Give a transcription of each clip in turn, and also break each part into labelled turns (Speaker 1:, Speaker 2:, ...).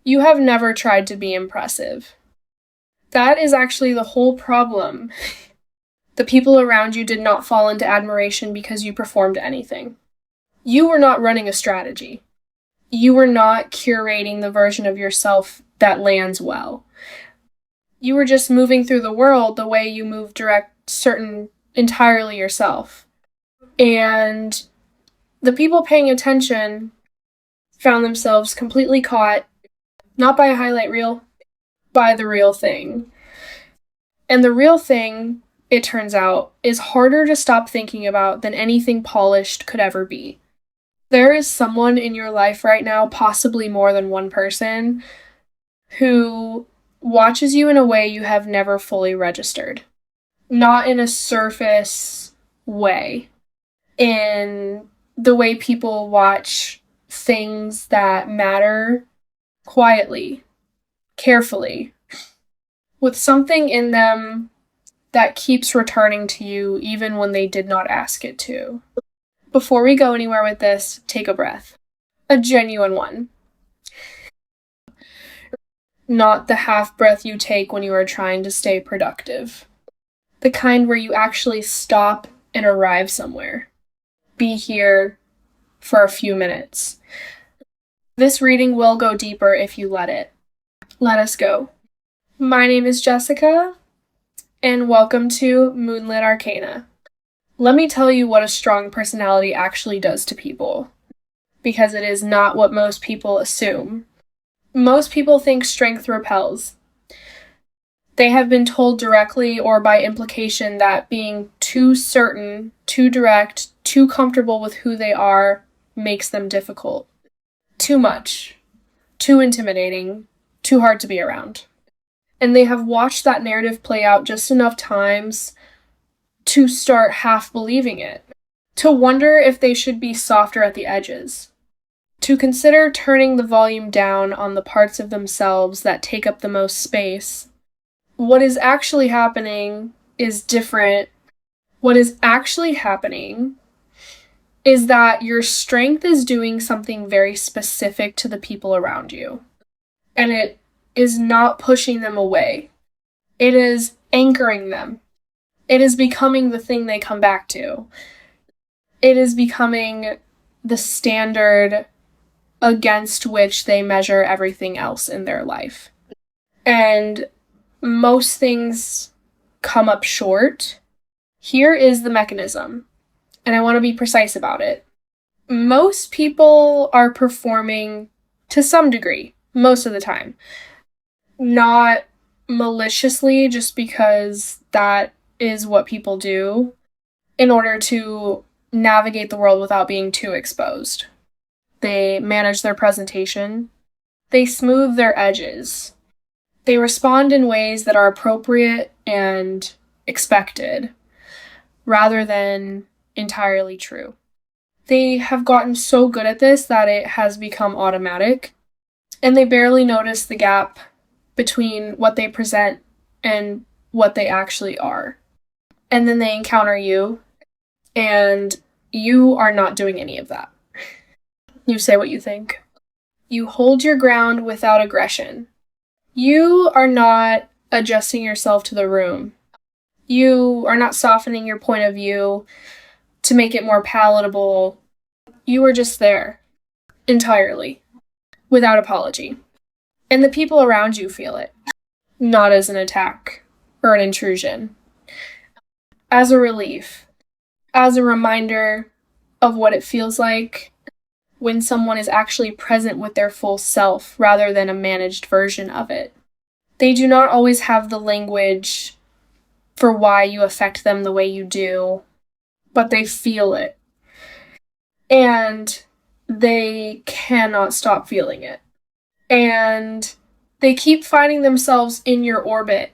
Speaker 1: You have never tried to be impressive. That is actually the whole problem. The people around you did not fall into admiration because you performed anything. You were not running a strategy. You were not curating the version of yourself that lands well. You were just moving through the world the way you move entirely yourself. And the people paying attention found themselves completely caught, not by a highlight reel, by the real thing. And the real thing, it turns out, is harder to stop thinking about than anything polished could ever be. There is someone in your life right now, possibly more than one person, who watches you in a way you have never fully registered. Not in a surface way. In the way people watch things that matter quietly, carefully, with something in them that keeps returning to you even when they did not ask it to. Before we go anywhere with this, take a breath. A genuine one. Not the half breath you take when you are trying to stay productive. The kind where you actually stop and arrive somewhere. Be here for a few minutes. This reading will go deeper if you let it. Let us go. My name is Jessica, and welcome to Moonlit Arcana. Let me tell you what a strong personality actually does to people, because it is not what most people assume. Most people think strength repels. They have been told directly or by implication that being too certain, too direct, too comfortable with who they are makes them difficult. Too much. Too intimidating. Too hard to be around. And they have watched that narrative play out just enough times to start half believing it. To wonder if they should be softer at the edges. To consider turning the volume down on the parts of themselves that take up the most space. What is actually happening is different. What is actually happening is that your strength is doing something very specific to the people around you. And it is not pushing them away. It is anchoring them. It is becoming the thing they come back to. It is becoming the standard against which they measure everything else in their life. And most things come up short. Here is the mechanism, and I want to be precise about it. Most people are performing to some degree, most of the time. Not maliciously, just because that is what people do in order to navigate the world without being too exposed. They manage their presentation. They smooth their edges. They respond in ways that are appropriate and expected, rather than entirely true. They have gotten so good at this that it has become automatic, and they barely notice the gap between what they present and what they actually are. And then they encounter you, and you are not doing any of that. You say what you think. You hold your ground without aggression. You are not adjusting yourself to the room. You are not softening your point of view to make it more palatable. You are just there, entirely, without apology. And the people around you feel it, not as an attack or an intrusion. As a relief, as a reminder of what it feels like when someone is actually present with their full self rather than a managed version of it. They do not always have the language for why you affect them the way you do, but they feel it. And they cannot stop feeling it. And they keep finding themselves in your orbit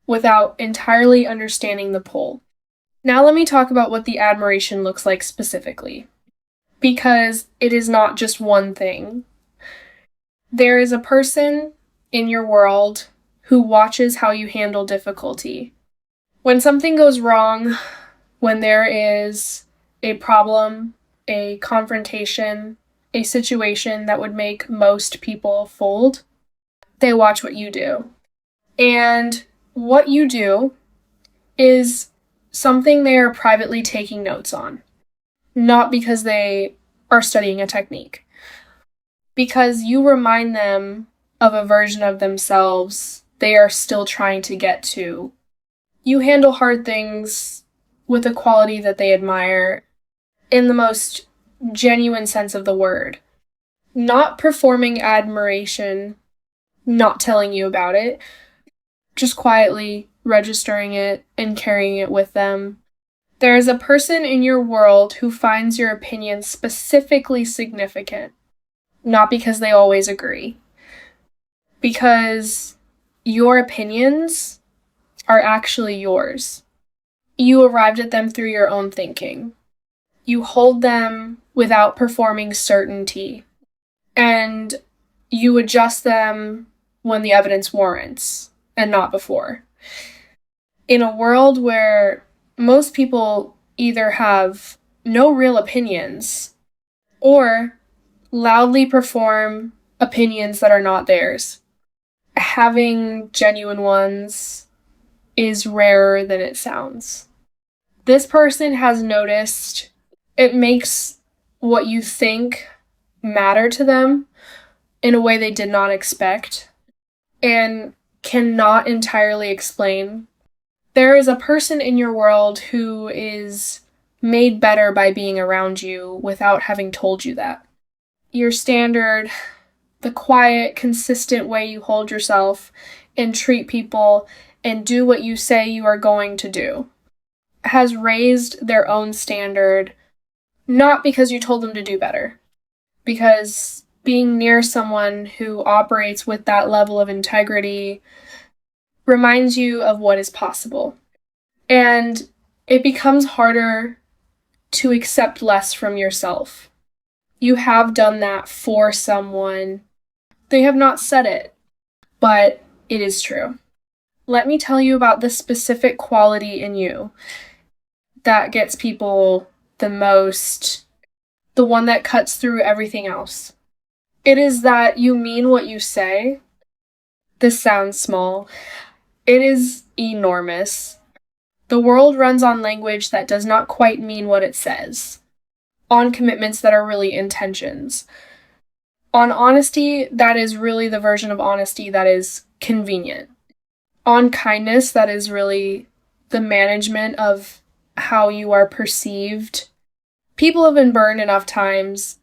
Speaker 1: without entirely understanding the pull. Now let me talk about what the admiration looks like specifically, because it is not just one thing. There is a person in your world who watches how you handle difficulty. When something goes wrong, when there is a problem, a confrontation, a situation that would make most people fold, they watch what you do. And what you do is something they are privately taking notes on, not because they are studying a technique. Because you remind them of a version of themselves they are still trying to get to. You handle hard things with a quality that they admire in the most genuine sense of the word. Not performing admiration, not telling you about it, just quietly registering it and carrying it with them. There is a person in your world who finds your opinion specifically significant, not because they always agree, because your opinions are actually yours. You arrived at them through your own thinking. You hold them without performing certainty, and you adjust them when the evidence warrants, and not before. In a world where most people either have no real opinions or loudly perform opinions that are not theirs, having genuine ones is rarer than it sounds. This person has noticed it makes what you think matter to them in a way they did not expect and cannot entirely explain. There is a person in your world who is made better by being around you without having told you that. Your standard, the quiet, consistent way you hold yourself and treat people and do what you say you are going to do, has raised their own standard, not because you told them to do better, because being near someone who operates with that level of integrity reminds you of what is possible. And it becomes harder to accept less from yourself. You have done that for someone. They have not said it, but it is true. Let me tell you about the specific quality in you that gets people the most, the one that cuts through everything else. It is that you mean what you say. This sounds small. It is enormous. The world runs on language that does not quite mean what it says, on commitments that are really intentions, on honesty that is really the version of honesty that is convenient, on kindness that is really the management of how you are perceived. People have been burned enough times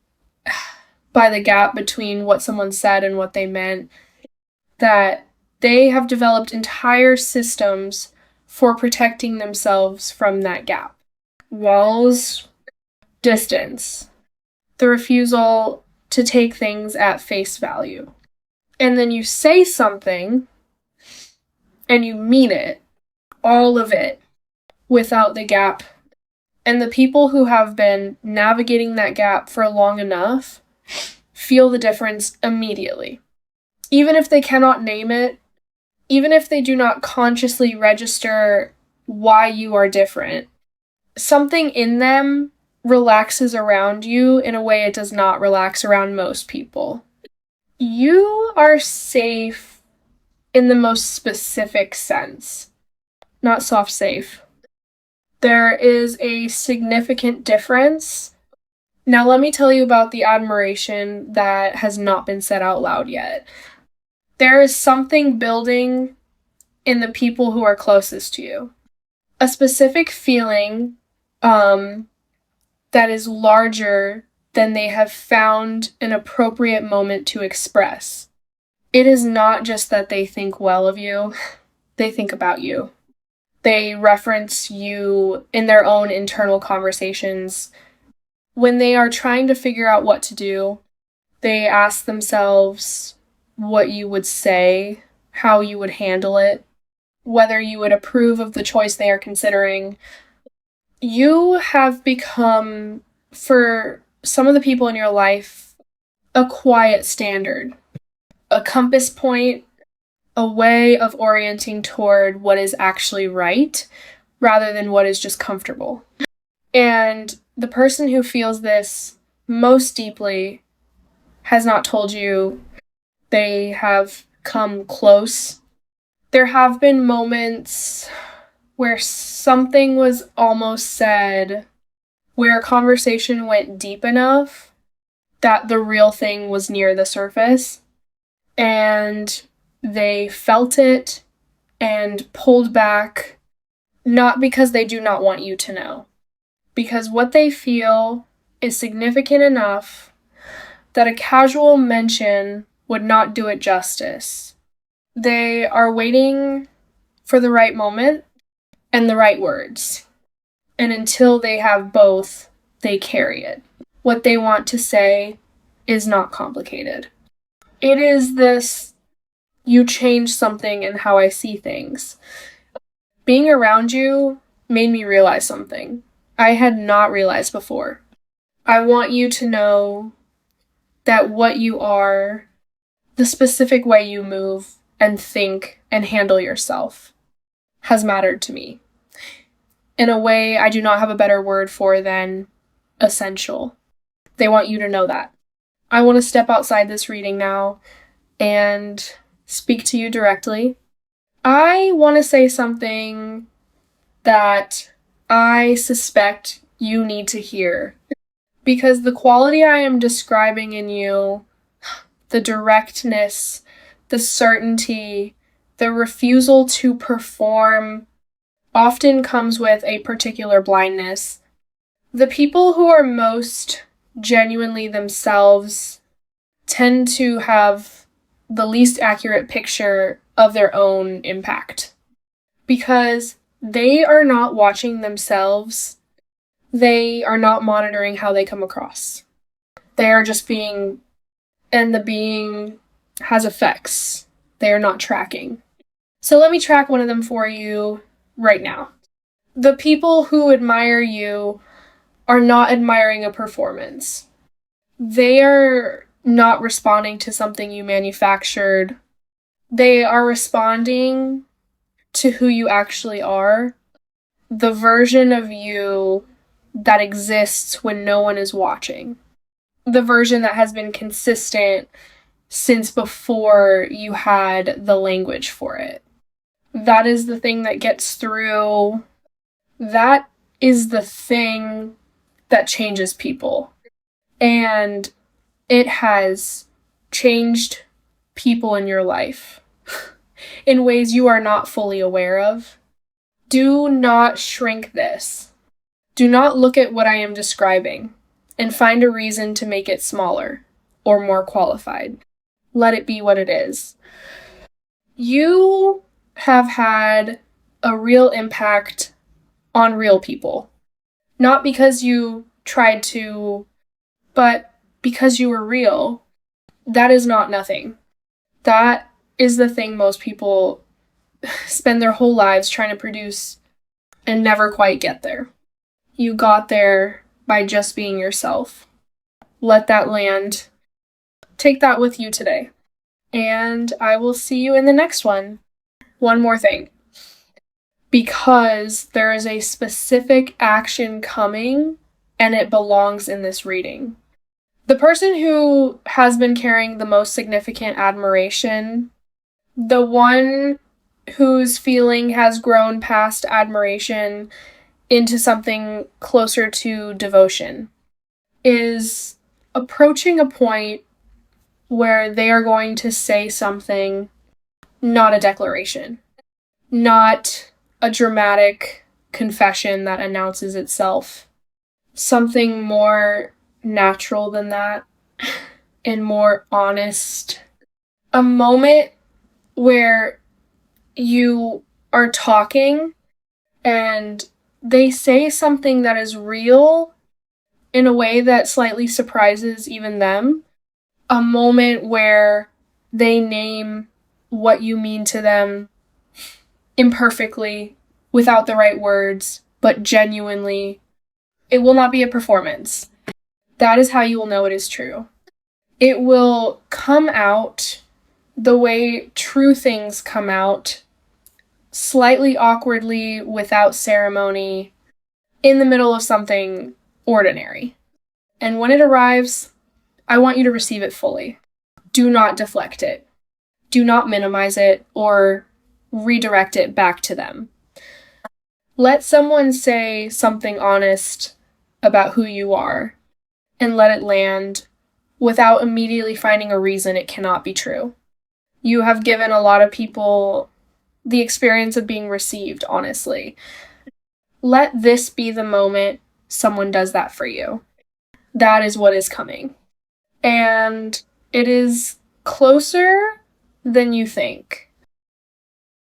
Speaker 1: by the gap between what someone said and what they meant that they have developed entire systems for protecting themselves from that gap. Walls, distance, the refusal to take things at face value. And then you say something and you mean it, all of it, without the gap. And the people who have been navigating that gap for long enough feel the difference immediately. Even if they cannot name it, even if they do not consciously register why you are different, something in them relaxes around you in a way it does not relax around most people. You are safe in the most specific sense, not soft safe. There is a significant difference. Now let me tell you about the admiration that has not been said out loud yet. There is something building in the people who are closest to you. A specific feeling that is larger than they have found an appropriate moment to express. It is not just that they think well of you, they think about you. They reference you in their own internal conversations. When they are trying to figure out what to do, they ask themselves what you would say, how you would handle it, whether you would approve of the choice they are considering. You have become, for some of the people in your life, a quiet standard, a compass point, a way of orienting toward what is actually right, rather than what is just comfortable. And the person who feels this most deeply has not told you they have come close. There have been moments where something was almost said, where a conversation went deep enough that the real thing was near the surface, and they felt it and pulled back, not because they do not want you to know, because what they feel is significant enough that a casual mention would not do it justice. They are waiting for the right moment and the right words. And until they have both, they carry it. What they want to say is not complicated. It is this, you change something in how I see things. Being around you made me realize something I had not realized before. I want you to know that what you are, the specific way you move and think and handle yourself, has mattered to me in a way I do not have a better word for than essential. They want you to know that. I want to step outside this reading now and speak to you directly. I want to say something that I suspect you need to hear, because the quality I am describing in you, the directness, the certainty, the refusal to perform, often comes with a particular blindness. The people who are most genuinely themselves tend to have the least accurate picture of their own impact, because they are not watching themselves. They are not monitoring how they come across. They are just being, and the being has effects. They are not tracking. So let me track one of them for you right now. The people who admire you are not admiring a performance. They are not responding to something you manufactured. They are responding to who you actually are, the version of you that exists when no one is watching, the version that has been consistent since before you had the language for it. That is the thing that gets through. That is the thing that changes people. And it has changed people in your life in ways you are not fully aware of. Do not shrink this. Do not look at what I am describing and find a reason to make it smaller or more qualified. Let it be what it is. You have had a real impact on real people. Not because you tried to, but because you were real. That is not nothing. That is the thing most people spend their whole lives trying to produce and never quite get there. You got there by just being yourself. Let that land. Take that with you today. And I will see you in the next one. One more thing. Because there is a specific action coming, and it belongs in this reading. The person who has been carrying the most significant admiration, the one whose feeling has grown past admiration into something closer to devotion, is approaching a point where they are going to say something, not a declaration, not a dramatic confession that announces itself. Something more natural than that and more honest. A moment where you are talking and they say something that is real in a way that slightly surprises even them. A moment where they name what you mean to them imperfectly, without the right words, but genuinely. It will not be a performance. That is how you will know it is true. It will come out the way true things come out, slightly awkwardly, without ceremony, in the middle of something ordinary. And when it arrives, I want you to receive it fully. Do not deflect it. Do not minimize it or redirect it back to them. Let someone say something honest about who you are and let it land without immediately finding a reason it cannot be true. You have given a lot of people the experience of being received, honestly. Let this be the moment someone does that for you. That is what is coming. And it is closer than you think.